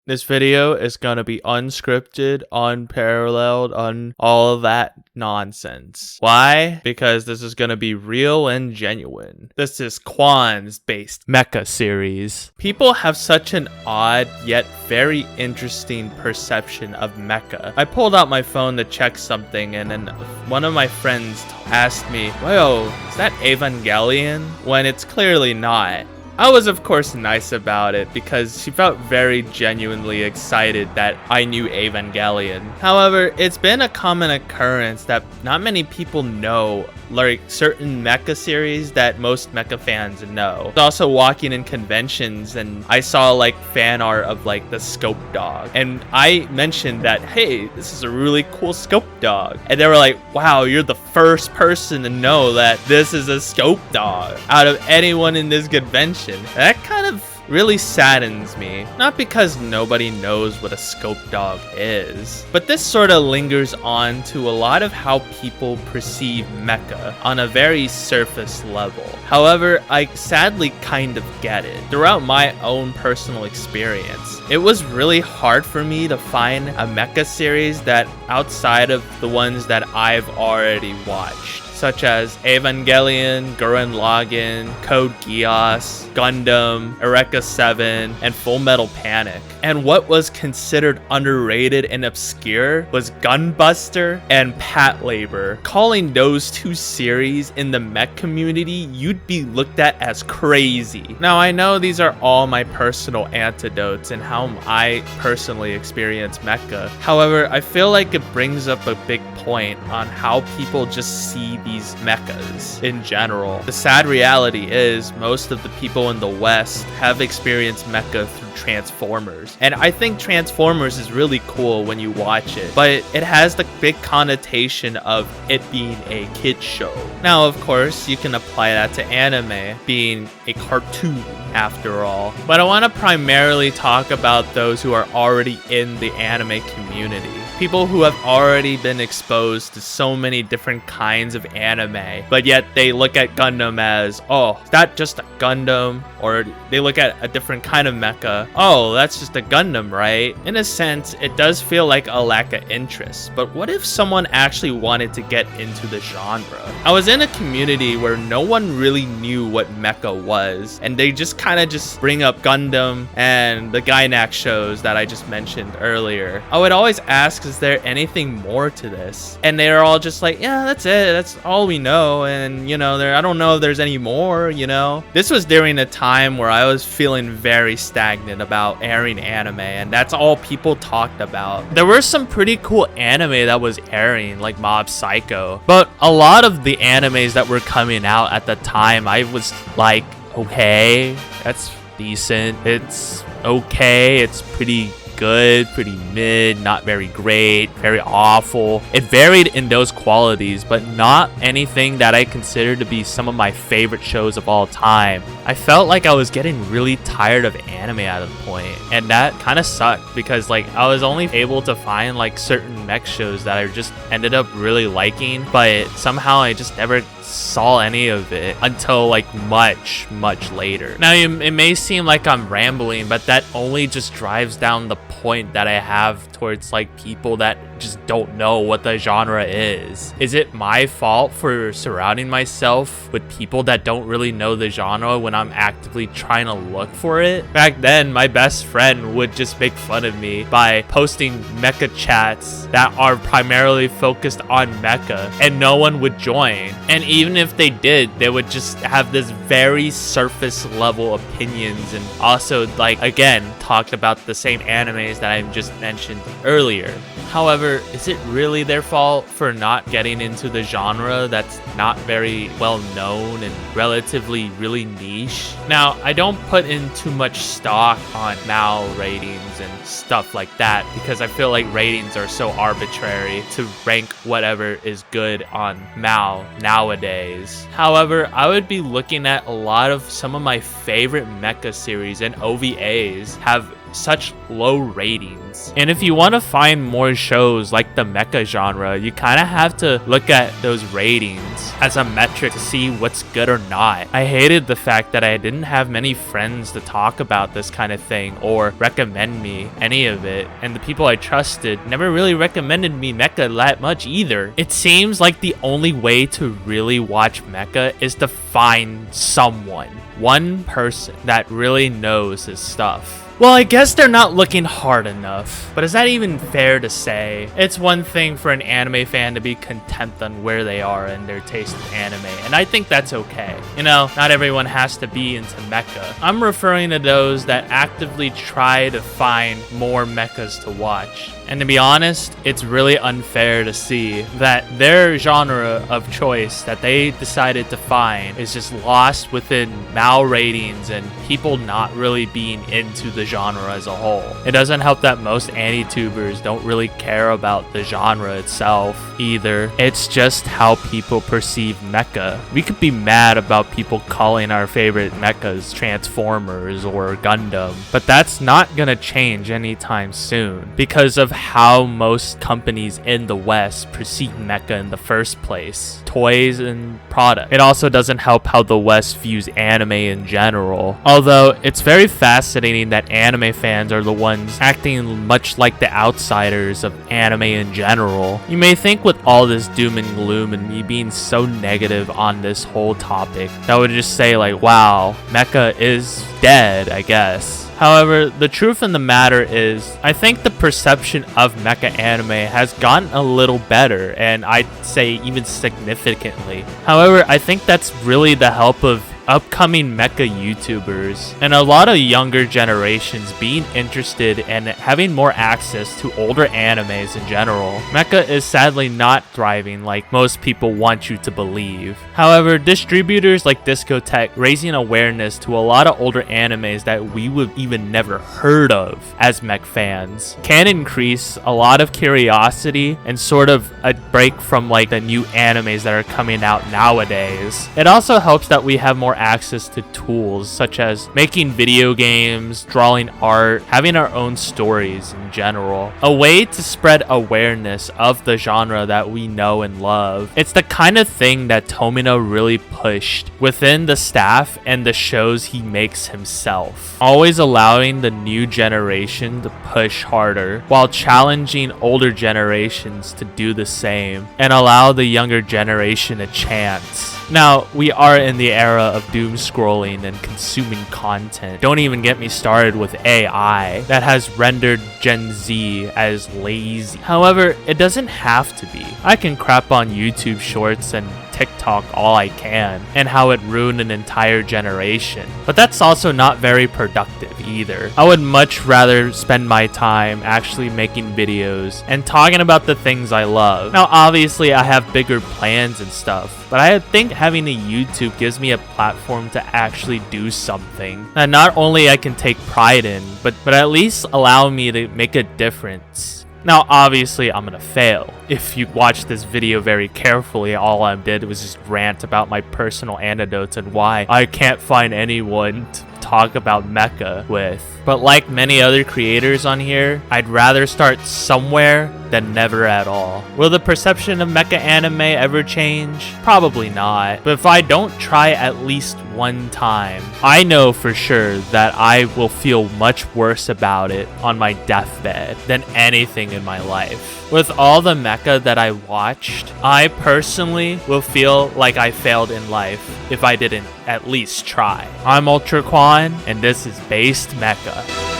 This video is gonna be unscripted, unparalleled, all of that nonsense. Why? Because this is gonna be real and genuine. This is Quan's based Mecha series. People have such an odd yet very interesting perception of Mecha. I pulled out my phone to check something, and then one of my friends asked me, "Whoa, is that Evangelion?" When it's clearly not. I was of course nice about it because she felt very genuinely excited that I knew Evangelion. However, it's been a common occurrence that not many people know like certain mecha series that most mecha fans know. I was also walking in conventions and I saw like fan art of like the Scope Dog, and I mentioned that, hey, this is a really cool Scope Dog, and they were like, wow, you're the first person to know that this is a Scope Dog out of anyone in this convention. That kind of really saddens me. Not because nobody knows what a Scope Dog is, but this sort of lingers on to a lot of how people perceive mecha on a very surface level. However, I sadly kind of get it. Throughout my own personal experience, it was really hard for me to find a mecha series that outside of the ones that I've already watched, such as Evangelion, Gurren Lagann, Code Geass, Gundam, Eureka 7, and Full Metal Panic. And what was considered underrated and obscure was Gunbuster and Patlabor. Calling those two series in the mech community, you'd be looked at as crazy. Now, I know these are all my personal anecdotes and how I personally experience mecha. However, I feel like it brings up a big point on how people just see these mechas in general. The sad reality is most of the people in the West have experienced mecha through Transformers, and I think Transformers is really cool when you watch it, but it has the big connotation of it being a kid show. Now, of course, you can apply that to anime being a cartoon after all, but I want to primarily talk about those who are already in the anime community. People who have already been exposed to so many different kinds of anime, but yet they look at Gundam as, oh, is that just a Gundam? Or they look at a different kind of mecha, oh, that's just a Gundam, right? In a sense, it does feel like a lack of interest, but what if someone actually wanted to get into the genre? I was in a community where no one really knew what mecha was, and they just kind of just bring up Gundam and the Gainax shows that I just mentioned earlier. I would always ask, is there anything more to this? And they're all just like, yeah, that's it, that's all we know, and you know, I don't know if there's any more, you know. This was during a time where I was feeling very stagnant about airing anime, and that's all people talked about. There were some pretty cool anime that was airing, like Mob Psycho, but a lot of the animes that were coming out at the time, I was like, okay, that's decent, it's okay, it's pretty good, pretty mid, not very great, very awful. It varied in those qualities, but not anything that I consider to be some of my favorite shows of all time. I felt like I was getting really tired of anime at a point, and that kind of sucked because like I was only able to find like certain mech shows that I just ended up really liking, but somehow I just never saw any of it until like much later. Now it may seem like I'm rambling, but that only just drives down the point that I have towards like people that just don't know what the genre is. Is it my fault for surrounding myself with people that don't really know the genre when I'm actively trying to look for it? Back then, my best friend would just make fun of me by posting mecha chats that are primarily focused on mecha, and no one would join. And even if they did, they would just have this very surface level opinions, and also like again talked about the same animes that I just mentioned earlier. However, is it really their fault for not getting into the genre that's not very well known and relatively really niche? Now, I don't put in too much stock on MAL ratings and stuff like that because I feel like ratings are so arbitrary to rank whatever is good on MAL nowadays. However, I would be looking at a lot of some of my favorite mecha series and OVAs have such low ratings. And if you want to find more shows like the mecha genre, you kind of have to look at those ratings as a metric to see what's good or not. I hated the fact that I didn't have many friends to talk about this kind of thing or recommend me any of it, and the people I trusted never really recommended me mecha that much either. It seems like the only way to really watch mecha is to find someone, one person that really knows his stuff. Well, I guess they're not looking hard enough, but is that even fair to say? It's one thing for an anime fan to be content on where they are in their taste of anime, and I think that's okay. You know, not everyone has to be into mecha. I'm referring to those that actively try to find more mechas to watch. And to be honest, it's really unfair to see that their genre of choice that they decided to find is just lost within mal ratings and people not really being into the genre as a whole. It doesn't help that most anti-tubers don't really care about the genre itself either. It's just how people perceive mecha. We could be mad about people calling our favorite mechas Transformers or Gundam, but that's not gonna change anytime soon because of how most companies in the West perceive mecha in the first place. Toys and product. It also doesn't help how the West views anime in general. Although it's very fascinating that anime fans are the ones acting much like the outsiders of anime in general. You may think with all this doom and gloom and me being so negative on this whole topic, that I would just say like, wow, mecha is dead, I guess. However, the truth in the matter is, I think the perception of mecha anime has gotten a little better, and I'd say even significantly. However, I think that's really the help of upcoming mecha YouTubers and a lot of younger generations being interested and having more access to older animes in general. Mecha is sadly not thriving like most people want you to believe. However, distributors like Discotech raising awareness to a lot of older animes that we would even never heard of as mech fans can increase a lot of curiosity and sort of a break from like the new animes that are coming out nowadays. It also helps that we have more access to tools such as making video games, drawing art, having our own stories in general. A way to spread awareness of the genre that we know and love. It's the kind of thing that Tomino really pushed within the staff and the shows he makes himself. Always allowing the new generation to push harder while challenging older generations to do the same and allow the younger generation a chance. Now, we are in the era of doom scrolling and consuming content. Don't even get me started with AI that has rendered Gen Z as lazy. However, it doesn't have to be. I can crap on YouTube Shorts and TikTok all I can and how it ruined an entire generation. But that's also not very productive either. I would much rather spend my time actually making videos and talking about the things I love. Now, obviously, I have bigger plans and stuff, but I think having a YouTube gives me a platform to actually do something that not only I can take pride in, but at least allow me to make a difference. Now, obviously, I'm gonna fail. If you watch this video very carefully, all I did was just rant about my personal anecdotes and why I can't find anyone to talk about mecha with. But like many other creators on here, I'd rather start somewhere than never at all. Will the perception of mecha anime ever change? Probably not. But if I don't try at least one time, I know for sure that I will feel much worse about it on my deathbed than anything in my life. With all the mecha that I watched, I personally will feel like I failed in life if I didn't at least try. I'm Ultraman, and this is Based Mecha.